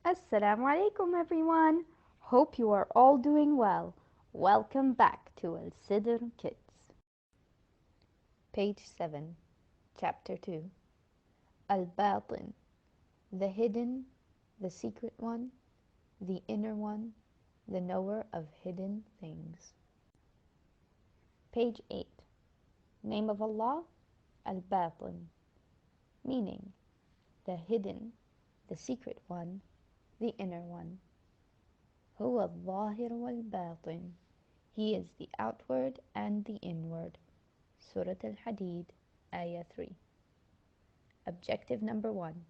Assalamu alaikum everyone. Hope you are all doing well. Welcome back to Al Sidr Kids. Page 7, Chapter 2. Al Batin, the hidden, the secret one, the inner one, the knower of hidden things. Page 8. Name of Allah, Al Batin, meaning the hidden, the secret one, the inner one. هو الظاهر والباطن. He is the outward and the inward. Surah Al-Hadid, Ayah 3. Objective number 1.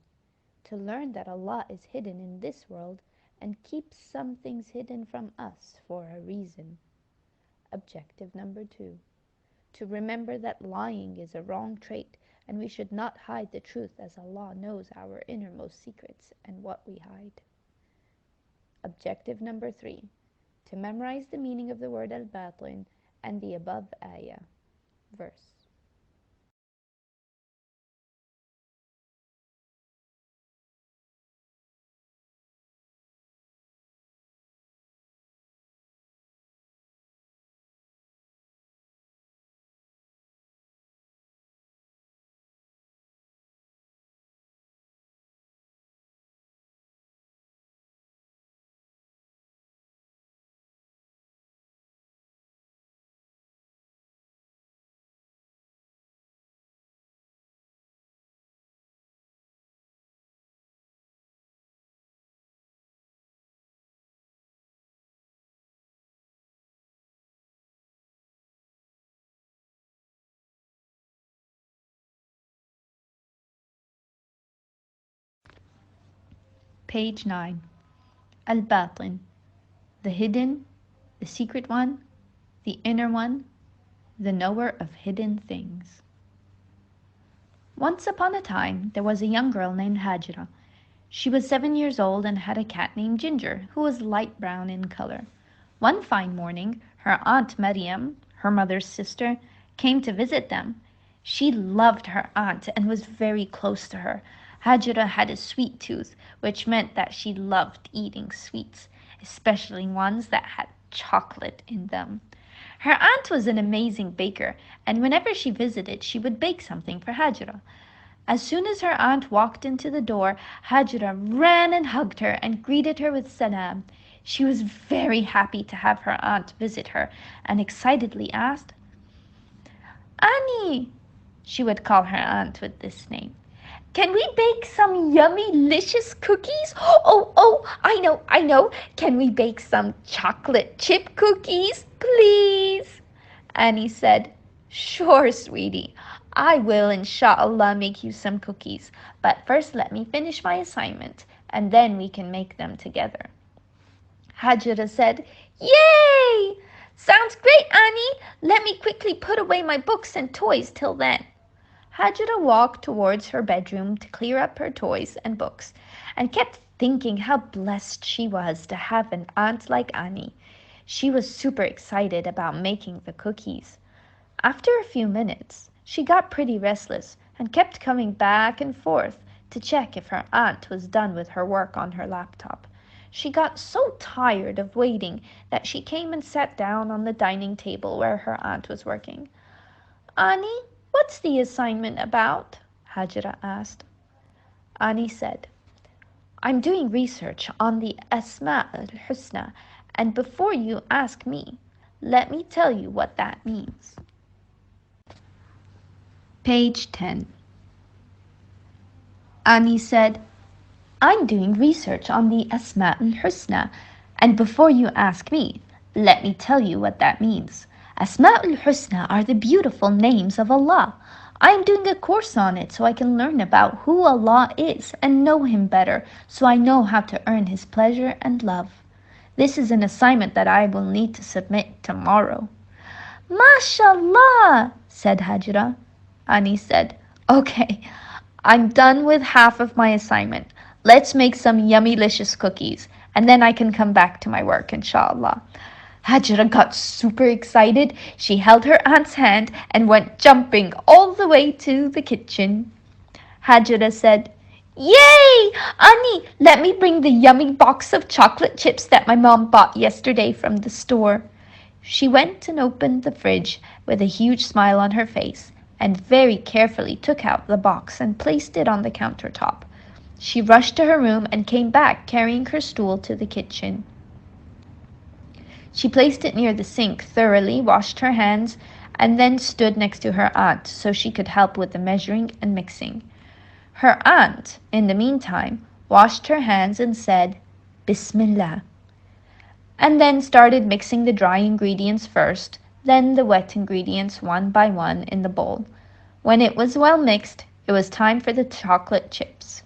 To learn that Allah is hidden in this world and keeps some things hidden from us for a reason. Objective number 2. To remember that lying is a wrong trait and we should not hide the truth as Allah knows our innermost secrets and what we hide. Objective number 3. To memorize the meaning of the word al-batin and the above ayah. Verse. Page 9. Al-Batin, the hidden, the secret one, the inner one, the knower of hidden things. Once upon a time, there was a young girl named Hajra. She was 7 years old and had a cat named Ginger, who was light brown in color. One fine morning, her aunt Maryam, her mother's sister, came to visit them. She loved her aunt and was very close to her. Hajra had a sweet tooth, which meant that she loved eating sweets, especially ones that had chocolate in them. Her aunt was an amazing baker, and whenever she visited, she would bake something for Hajra. As soon as her aunt walked into the door, Hajra ran and hugged her and greeted her with salam. She was very happy to have her aunt visit her and excitedly asked, Annie, she would call her aunt with this name, can we bake some yummy, licious cookies? Oh, I know. Can we bake some chocolate chip cookies, please? Annie said, Sure, sweetie. I will, inshallah, make you some cookies. But first let me finish my assignment, and then we can make them together. Hajra said, Yay! Sounds great, Annie. Let me quickly put away my books and toys till then. Hajra walked towards her bedroom to clear up her toys and books, and kept thinking how blessed she was to have an aunt like Annie. She was super excited about making the cookies. After a few minutes, she got pretty restless and kept coming back and forth to check if her aunt was done with her work on her laptop. She got so tired of waiting that she came and sat down on the dining table where her aunt was working. Annie, what's the assignment about? Hajra asked. Annie said, I'm doing research on the Asma al-Husna, and before you ask me, let me tell you what that means. Page 10. Annie said, I'm doing research on the Asma al-Husna, and before you ask me, let me tell you what that means. Asma al-Husna are the beautiful names of Allah. I am doing a course on it so I can learn about who Allah is and know Him better, so I know how to earn His pleasure and love. This is an assignment that I will need to submit tomorrow. MashaAllah, said Hajra. Annie said, Okay, I'm done with half of my assignment. Let's make some yummy-licious cookies, and then I can come back to my work, inshallah. Hajra got super excited. She held her aunt's hand and went jumping all the way to the kitchen. Hajra said, Yay! Annie, let me bring the yummy box of chocolate chips that my mom bought yesterday from the store. She went and opened the fridge with a huge smile on her face and very carefully took out the box and placed it on the countertop. She rushed to her room and came back carrying her stool to the kitchen. She placed it near the sink, thoroughly washed her hands, and then stood next to her aunt so she could help with the measuring and mixing. Her aunt, in the meantime, washed her hands and said, Bismillah, and then started mixing the dry ingredients first, then the wet ingredients one by one in the bowl. When it was well mixed, it was time for the chocolate chips.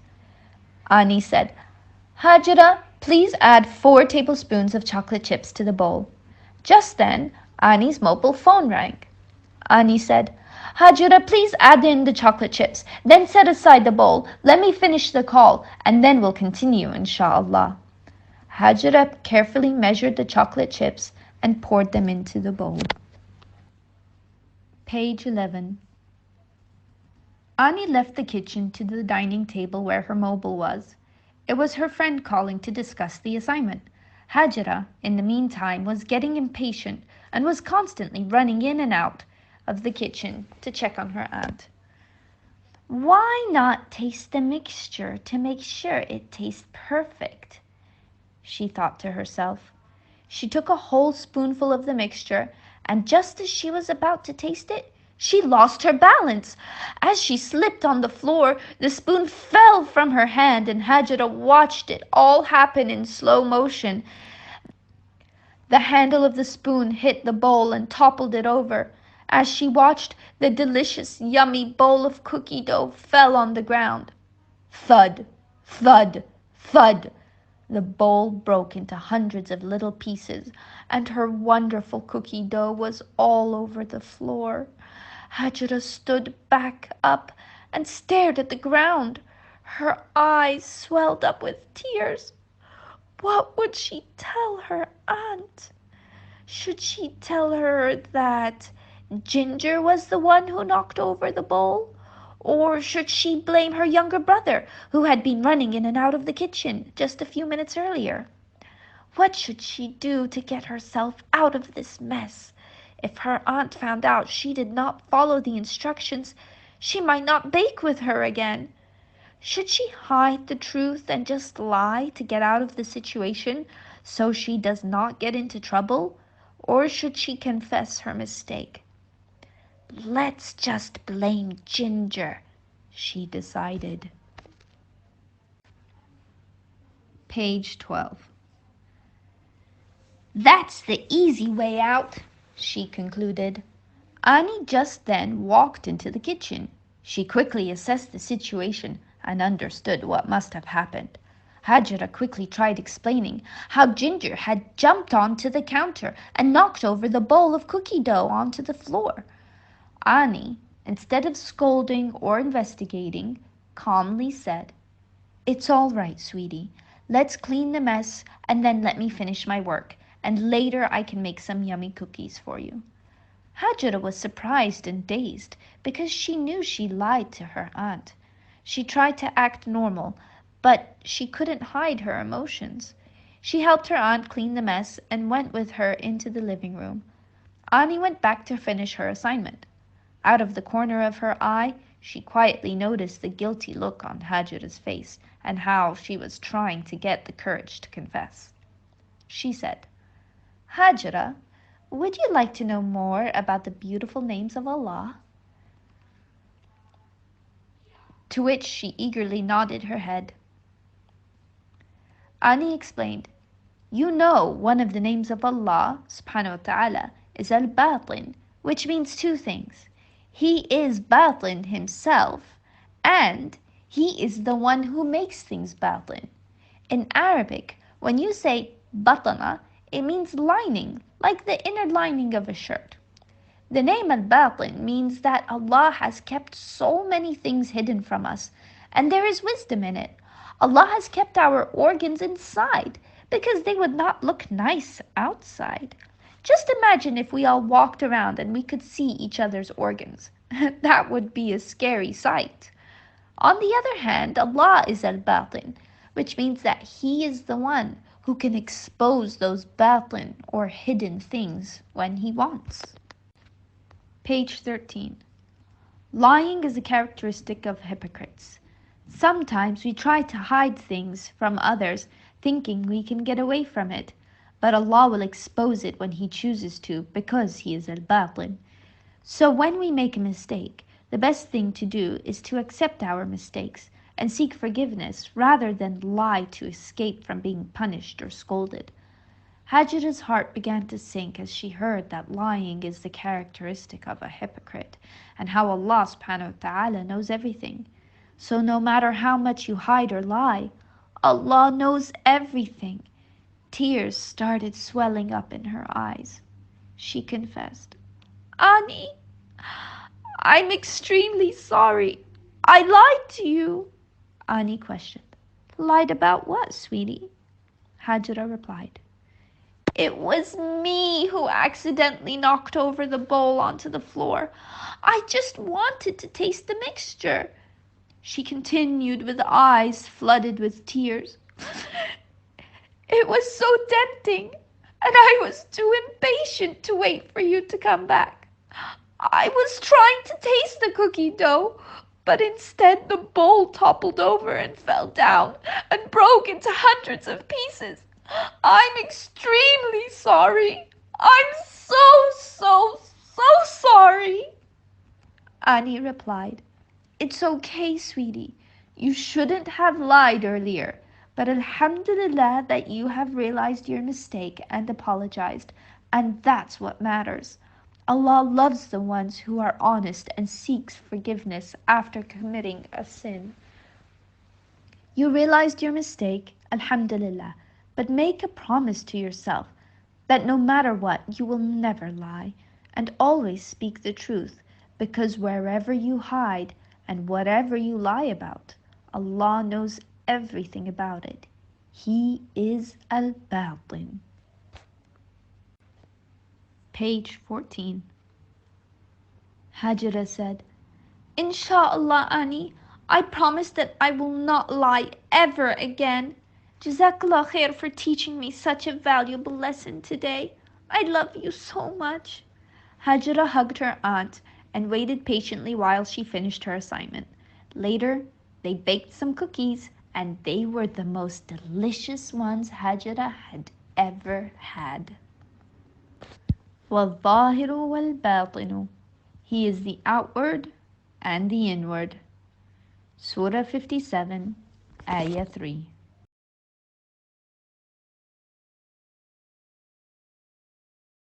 Ani said, Hajira, please add 4 tablespoons of chocolate chips to the bowl. Just then, Ani's mobile phone rang. Ani said, Hajira, please add in the chocolate chips, then set aside the bowl. Let me finish the call, and then we'll continue, inshallah. Hajira carefully measured the chocolate chips and poured them into the bowl. Page 11. Ani left the kitchen to the dining table where her mobile was. It was her friend calling to discuss the assignment. Hajira, in the meantime, was getting impatient and was constantly running in and out of the kitchen to check on her aunt. Why not taste the mixture to make sure it tastes perfect? She thought to herself. She took a whole spoonful of the mixture, and just as she was about to taste it, she lost her balance. As she slipped on the floor, the spoon fell from her hand, and Hajira watched it all happen in slow motion. The handle of the spoon hit the bowl and toppled it over. As she watched, the delicious, yummy bowl of cookie dough fell on the ground. Thud, thud, thud. The bowl broke into hundreds of little pieces, and her wonderful cookie dough was all over the floor. Hajira stood back up and stared at the ground. Her eyes swelled up with tears. What would she tell her aunt? Should she tell her that Ginger was the one who knocked over the bowl? Or should she blame her younger brother, who had been running in and out of the kitchen just a few minutes earlier? What should she do to get herself out of this mess? If her aunt found out she did not follow the instructions, she might not bake with her again. Should she hide the truth and just lie to get out of the situation so she does not get into trouble? Or should she confess her mistake? Let's just blame Ginger, she decided. Page 12. That's the easy way out, she concluded. Ani just then walked into the kitchen. She quickly assessed the situation and understood what must have happened. Hajira quickly tried explaining how Ginger had jumped onto the counter and knocked over the bowl of cookie dough onto the floor. Ani, instead of scolding or investigating, calmly said, It's all right, sweetie. Let's clean the mess and then let me finish my work, and later I can make some yummy cookies for you. Hajira was surprised and dazed because she knew she lied to her aunt. She tried to act normal, but she couldn't hide her emotions. She helped her aunt clean the mess and went with her into the living room. Ani went back to finish her assignment. Out of the corner of her eye, she quietly noticed the guilty look on Hajira's face and how she was trying to get the courage to confess. She said, Hajira, would you like to know more about the beautiful names of Allah? To which she eagerly nodded her head. Ani explained, You know one of the names of Allah subhanahu wa ta'ala is Al-Batin, which means 2 things. He is Batin himself, and he is the one who makes things batin. In Arabic, when you say batana, it means lining, like the inner lining of a shirt. The name al-batin means that Allah has kept so many things hidden from us, and there is wisdom in it. Allah has kept our organs inside, because they would not look nice outside. Just imagine if we all walked around and we could see each other's organs. That would be a scary sight. On the other hand, Allah is al-Batin, which means that He is the one who can expose those batin or hidden things when He wants. Page 13. Lying is a characteristic of hypocrites. Sometimes we try to hide things from others, thinking we can get away from it, but Allah will expose it when He chooses to, because He is al-Batin. So when we make a mistake, the best thing to do is to accept our mistakes and seek forgiveness rather than lie to escape from being punished or scolded. Hajira's heart began to sink as she heard that lying is the characteristic of a hypocrite, and how Allah subhanahu wa ta'ala knows everything. So no matter how much you hide or lie, Allah knows everything. Tears started swelling up in her eyes. She confessed, Ani, I'm extremely sorry. I lied to you. Ani questioned. Lied about what, sweetie? Hajira replied, It was me who accidentally knocked over the bowl onto the floor. I just wanted to taste the mixture. She continued with eyes flooded with tears. It was so tempting, and I was too impatient to wait for you to come back. I was trying to taste the cookie dough, but instead the bowl toppled over and fell down and broke into hundreds of pieces. I'm extremely sorry. I'm so sorry. Ani replied, It's okay, sweetie. You shouldn't have lied earlier, but alhamdulillah that you have realized your mistake and apologized, and that's what matters. Allah loves the ones who are honest and seeks forgiveness after committing a sin. You realized your mistake, alhamdulillah, but make a promise to yourself that no matter what, you will never lie and always speak the truth, because wherever you hide and whatever you lie about, Allah knows everything about it. He is al-Batin. Page 14. Hajira said, Insha'Allah, Ani, I promise that I will not lie ever again. Jazakallah khair for teaching me such a valuable lesson today. I love you so much. Hajira hugged her aunt and waited patiently while she finished her assignment. Later, they baked some cookies, and they were the most delicious ones Hajira had ever had. وَالظَّاهِرُ وَالْبَاطِنُ. He is the outward and the inward. Surah 57, Ayah 3.